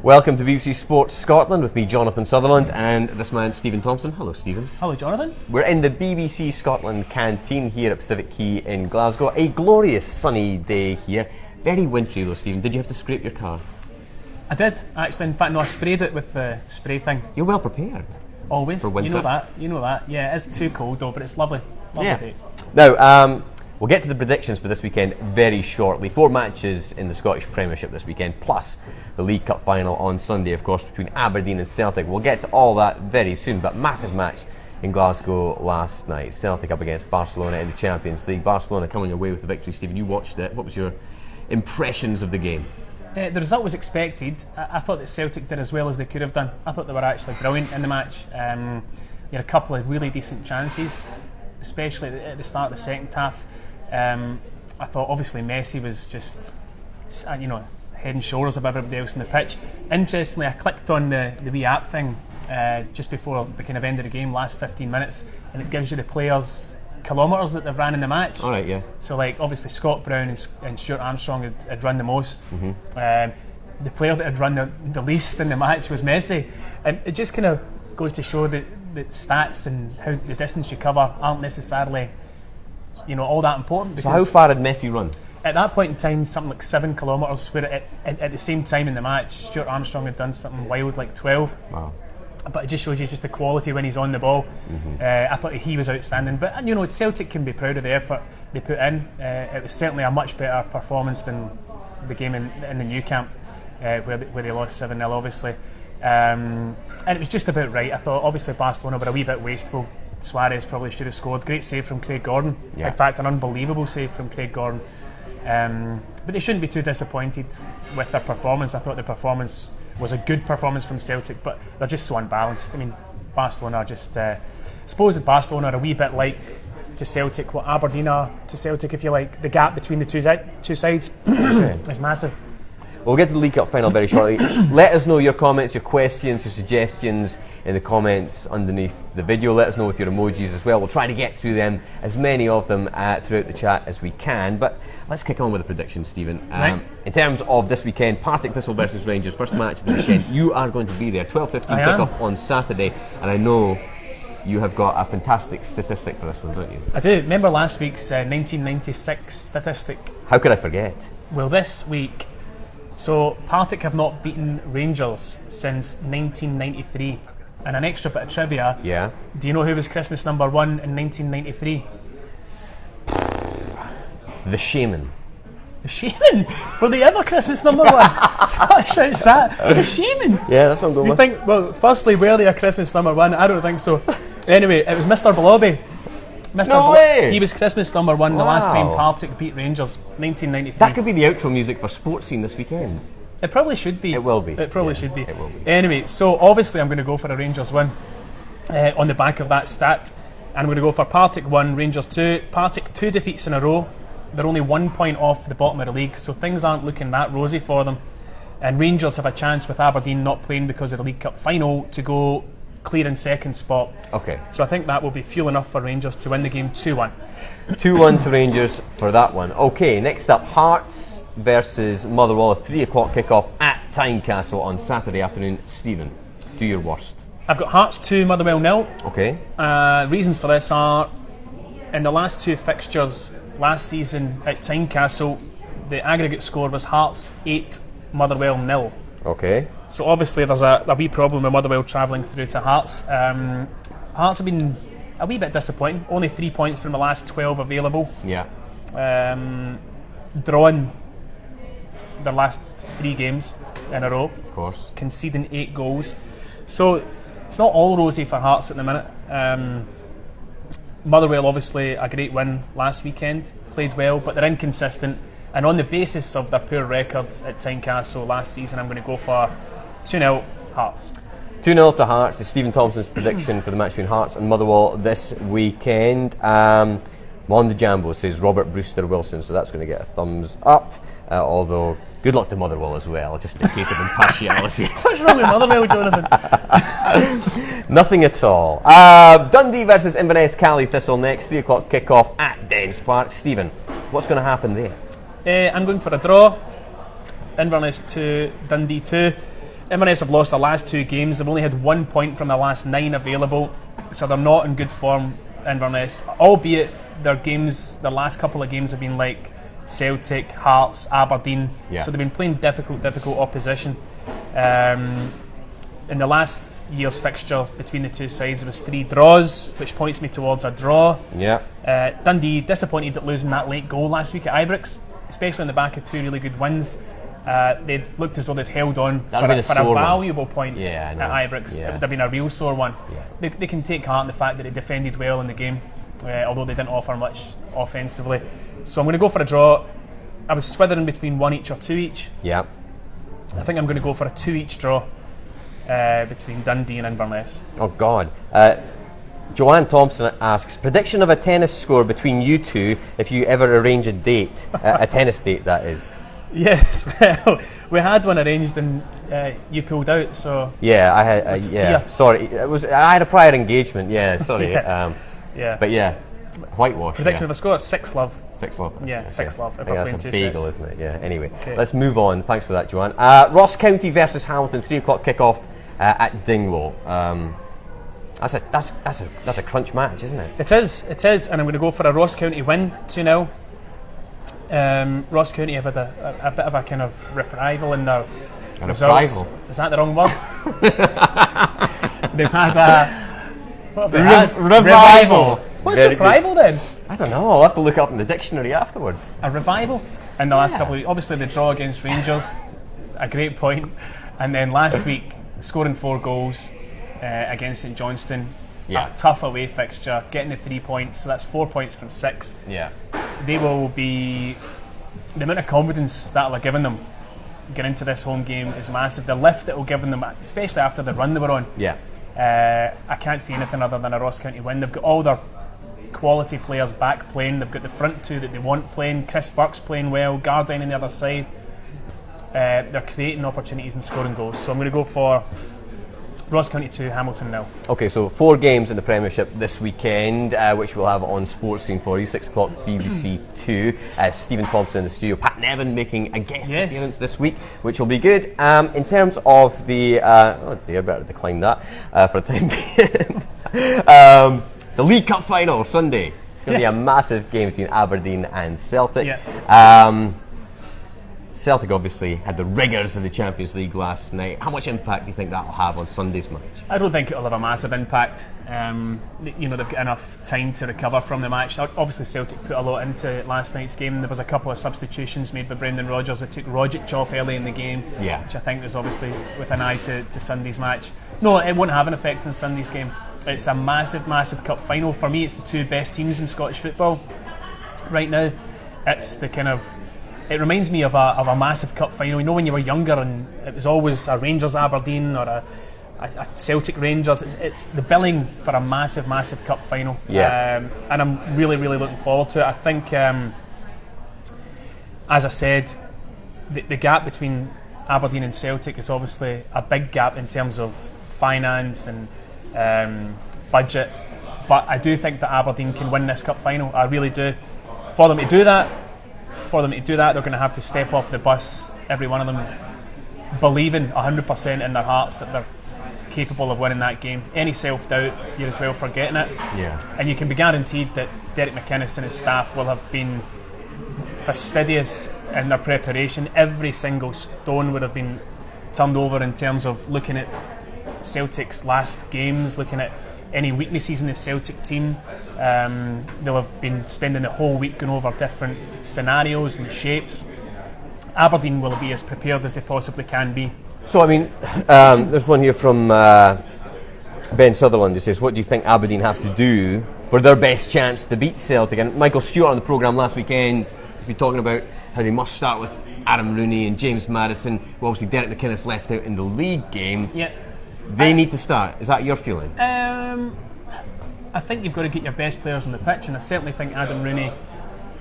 Welcome to BBC Sports Scotland with me, Jonathan Sutherland, and this man, Stephen Thompson. Hello, Stephen. Hello, Jonathan. We're in the BBC Scotland canteen here at Pacific Quay in Glasgow. A glorious sunny day here. Very wintry though, Stephen. Did you have to scrape your car? I did, actually. In fact, no, I sprayed it with the spray thing. You're well prepared. Always. For winter. You know that. Yeah, it's too cold though, but it's lovely. Lovely day. Now, we'll get to the predictions for this weekend very shortly. 4 matches in the Scottish Premiership this weekend, plus the League Cup final on Sunday, of course, between Aberdeen and Celtic. We'll get to all that very soon, but massive match in Glasgow last night. Celtic up against Barcelona in the Champions League. Barcelona coming away with the victory. Stephen, you watched it. What was your impressions of the game? The result was expected. I thought that Celtic did as well as they could have done. I thought they were actually brilliant in the match. They had a couple of really decent chances, especially at the start of the second half. I thought obviously Messi was just, head and shoulders above everybody else on the pitch. Interestingly, I clicked on the wee app thing just before the kind of end of the game, last 15 minutes, and it gives you the players' kilometres that they've ran in the match. All right, yeah. So, like, obviously Scott Brown and Stuart Armstrong had run the most. Mm-hmm. The player that had run the least in the match was Messi, and it just kind of goes to show that stats and how the distance you cover aren't necessarily, all that important. So how far had Messi run? At that point in time, something like 7 kilometres, where at the same time in the match, Stuart Armstrong had done something wild like 12. Wow. But it just shows you just the quality when he's on the ball. I thought he was outstanding. But, Celtic can be proud of the effort they put in. It was certainly a much better performance than the game in the new camp, where they lost 7-0, obviously. And it was just about right. I thought, obviously, Barcelona were a wee bit wasteful. Suarez probably should have scored. Great save from Craig Gordon. Yeah. In fact, an unbelievable save from Craig Gordon. But they shouldn't be too disappointed with their performance. I thought the performance was a good performance from Celtic, but they're just so unbalanced. I mean, Barcelona are just... I suppose that Barcelona are a wee bit like to Celtic what Aberdeen are to Celtic, if you like. The gap between the two sides is massive. We'll get to the League Cup final very shortly. Let us know your comments, your questions, your suggestions in the comments underneath the video. Let us know with your emojis as well. We'll try to get through them, as many of them throughout the chat as we can. But let's kick on with the predictions, Stephen. Right. In terms of this weekend, Partick Thistle versus Rangers, first match of the weekend. You are going to be there, 12:15 kickoff on Saturday, and I know you have got a fantastic statistic for this one, don't you? I do. Remember last week's 1996 statistic? How could I forget? Well, this week... So, Partick have not beaten Rangers since 1993. And an extra bit of trivia. Yeah. Do you know who was Christmas number 1 in 1993? The Shaman. The Shaman? Were they ever Christmas number 1? Such shouts that. The Shaman? Yeah, that's what I'm going You with. think, well, firstly, were they a Christmas number 1? I don't think so. Anyway, it was Mr. Blobby. No way! He was Christmas number 1 the last time Wow. Partick beat Rangers, 1993. That could be the outro music for Sports Scene this weekend. It probably should be. It will be. It probably Yeah, should be. it will be. Anyway, so obviously I'm going to go for a Rangers win on the back of that stat. I'm going to go for Partick 1, Rangers 2. Partick 2 defeats in a row. They're only 1 point off the bottom of the league, so things aren't looking that rosy for them. And Rangers have a chance with Aberdeen not playing because of the League Cup final to go clear in second spot. Okay. So I think that will be fuel enough for Rangers to win the game 2-1. 2-1 to Rangers for that one. Okay, next up, Hearts versus Motherwell, a 3 o'clock kickoff at Tynecastle on Saturday afternoon. Stephen, do your worst. I've got Hearts 2, Motherwell 0. Okay. Reasons for this are, in the last 2 fixtures last season at Tynecastle, the aggregate score was Hearts 8, Motherwell 0. Okay. So obviously there's a wee problem with Motherwell travelling through to Hearts. Hearts have been a wee bit disappointing. Only 3 points from the last 12 available. Yeah. Drawn their last 3 games in a row. Of course. Conceding 8 goals. So it's not all rosy for Hearts at the minute. Motherwell obviously a great win last weekend. Played well, but they're inconsistent. And on the basis of their poor records at Tynecastle last season, I'm going to go for 2-0 Hearts. 2-0 to Hearts is Stephen Thompson's prediction for the match between Hearts and Motherwell this weekend. Mondo Jambo says Robert Brewster Wilson, so that's going to get a thumbs up. Although, good luck to Motherwell as well, just in case of impartiality. What's wrong with Motherwell, Jonathan? Nothing at all. Dundee versus Inverness Cally Thistle next, 3 o'clock kickoff at Dens Park. Stephen, what's going to happen there? I'm going for a draw. Inverness 2, Dundee 2. Inverness have lost their last 2 games. They've only had 1 point from their last 9 available, so they're not in good form, Inverness. Albeit their last couple of games have been like Celtic, Hearts, Aberdeen. Yeah. So they've been playing difficult opposition. In the last year's fixture between the two sides, there was 3 draws, which points me towards a draw. Yeah. Dundee disappointed at losing that late goal last week at Ibrox, especially on the back of 2 really good wins. They'd looked as though they'd held on for a valuable point at Ibrox. Yeah. It would have been a real sore one. Yeah. They can take heart in the fact that they defended well in the game, although they didn't offer much offensively. So I'm going to go for a draw. I was swithering between 1 each or 2 each. Yeah. I think I'm going to go for a 2 each draw between Dundee and Inverness. Oh God. Joanne Thompson asks, prediction of a tennis score between you two if you ever arrange a date, a tennis date that is. Yes, well, we had one arranged and you pulled out, so... Yeah, I had, sorry, I had a prior engagement, sorry. Yeah. But yeah, whitewash. Prediction of a score, 6-love. 6-love. Yeah, 6-love. If I we're think that's playing a 2 bagel, sets. isn't it? Yeah, anyway. Okay. Let's move on. Thanks for that, Joanne. Ross County versus Hamilton, 3 o'clock kickoff at Dingwall. That's a crunch match, isn't it? It is, and I'm going to go for a Ross County win, 2-0. Ross County have had a bit of a kind of revival in their results. Revival? Is that the wrong word? They've had a revival. What's revival then? I don't know. I'll have to look up in the dictionary afterwards. A revival in the last couple of weeks. Obviously the draw against Rangers, a great point, and then last week scoring 4 goals against St Johnstone. Yeah. A tough away fixture, getting the 3 points, so that's 4 points from 6. Yeah. They will be, the amount of confidence that will have given them getting into this home game is massive. The lift it will give them, especially after the run they were on. Yeah. I can't see anything other than a Ross County win. They've got all their quality players back playing. They've got the front 2 that they want playing. Chris Burke's playing well. Gardyne on the other side. They're creating opportunities and scoring goals. So I'm going to go for Ross County 2, Hamilton 0. Okay, so 4 games in the Premiership this weekend, which we'll have on Sports Scene for you. 6 o'clock BBC 2. Stephen Thompson in the studio. Pat Nevin making a guest appearance this week, which will be good. In terms of the... better decline that for the time being. The League Cup final, Sunday. It's going to be a massive game between Aberdeen and Celtic. Yeah. Celtic obviously had the rigours of the Champions League last night. How much impact do you think that will have on Sunday's match? I don't think it'll have a massive impact. They've got enough time to recover from the match. Obviously Celtic put a lot into last night's game. There was a couple of substitutions made by Brendan Rodgers that took Rogic off early in the game, which I think was obviously with an eye to Sunday's match. No, it won't have an effect on Sunday's game. It's a massive cup final. For me, it's the 2 best teams in Scottish football right now. It's the kind of... It reminds me of a massive cup final. You know, when you were younger and it was always a Rangers Aberdeen or a Celtic Rangers. It's the billing for a massive cup final. Yeah. And I'm really looking forward to it. I think, as I said, the gap between Aberdeen and Celtic is obviously a big gap in terms of finance and budget. But I do think that Aberdeen can win this cup final. I really do. For them to do that, they're going to have to step off the bus, every one of them, believing 100% in their hearts that they're capable of winning that game. Any self-doubt, you're as well forgetting it. Yeah. And you can be guaranteed that Derek McInnes and his staff will have been fastidious in their preparation. Every single stone would have been turned over in terms of looking at Celtic's last games, looking at any weaknesses in the Celtic team. They'll have been spending the whole week going over different scenarios and shapes. Aberdeen will be as prepared as they possibly can be. So, I mean, there's one here from Ben Sutherland who says, what do you think Aberdeen have to do for their best chance to beat Celtic? And Michael Stewart on the programme last weekend has been talking about how they must start with Adam Rooney and James Maddison, who obviously Derek McInnes left out in the league game. Yeah. They need to start. Is that your feeling? I think you've got to get your best players on the pitch, and I certainly think Adam Rooney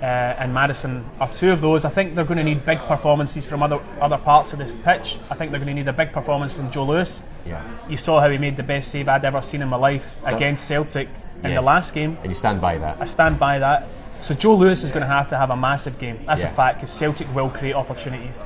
and Maddison are 2 of those. I think they're going to need big performances from other parts of this pitch. I think they're going to need a big performance from Joe Lewis. Yeah. You saw how he made the best save I'd ever seen in my life against Celtic in the last game. And you stand by that? I stand by that. So Joe Lewis is going to have a massive game. That's a fact, because Celtic will create opportunities.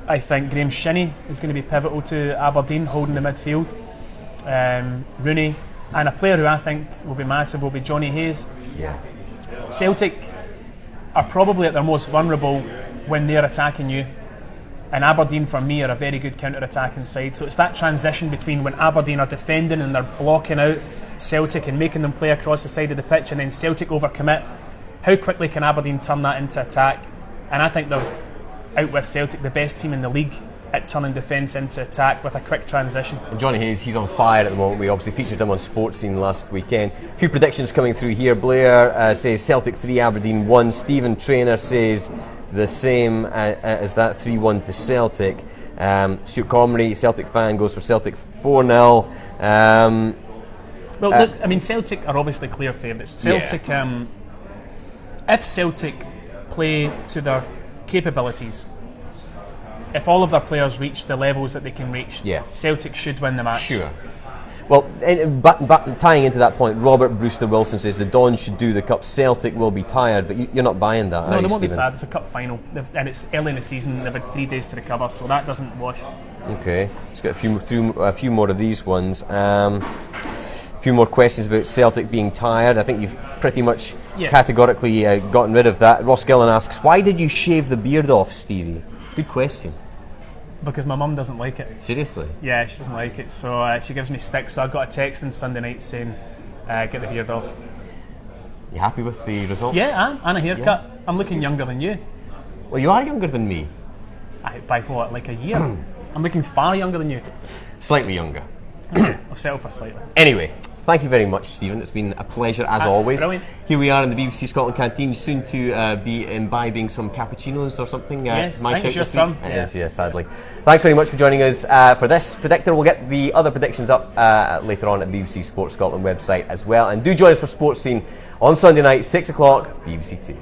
I think Graham Shinney is going to be pivotal to Aberdeen, holding the midfield. Rooney, and a player who I think will be massive will be Johnny Hayes. Yeah. Celtic are probably at their most vulnerable when they're attacking you, and Aberdeen for me are a very good counter-attacking side. So it's that transition between when Aberdeen are defending and they're blocking out Celtic and making them play across the side of the pitch, and then Celtic overcommit. How quickly can Aberdeen turn that into attack? And I think they're out with Celtic, the best team in the league at turning defence into attack with a quick transition. And Johnny Hayes, he's on fire at the moment. We obviously featured him on Sports Scene last weekend. A few predictions coming through here. Blair says Celtic 3, Aberdeen 1. Stephen Traynor says the same as that, 3-1 to Celtic. Stuart Comrie, Celtic fan, goes for Celtic 4-0. Look, I mean, Celtic are obviously clear favourites. Celtic, if Celtic play to their capabilities, if all of their players reach the levels that they can reach, Celtic should win the match. Sure. Well, but tying into that point, Robert Brewster Wilson says the Dons should do the Cup. Celtic will be tired, but you're not buying that, No, are they you, won't be Stephen? tired. It's a cup final, and it's early in the season. They've had 3 days to recover, so that doesn't wash. Okay, let's get a few more of these ones. A few more questions about Celtic being tired. I think you've pretty much categorically gotten rid of that. Ross Gillen asks, why did you shave the beard off, Stevie? Good question. Because my mum doesn't like it. Seriously? Yeah, she doesn't like it, so she gives me sticks. So I got a text on Sunday night saying, get the beard off. You happy with the results? Yeah, and a haircut. Yeah. I'm looking younger than you. Well, you are younger than me. By what, like a year? I'm looking far younger than you. Slightly younger. Okay, I'll settle for slightly. Anyway, thank you very much, Stephen. It's been a pleasure as always. Brilliant. Here we are in the BBC Scotland canteen, soon to be imbibing some cappuccinos or something. Yes, my I think it's your shout turn. this week. It is, yeah, sadly. Thanks very much for joining us for this predictor. We'll get the other predictions up later on at the BBC Sports Scotland website as well. And do join us for Sports Scene on Sunday night, 6 o'clock, BBC 2.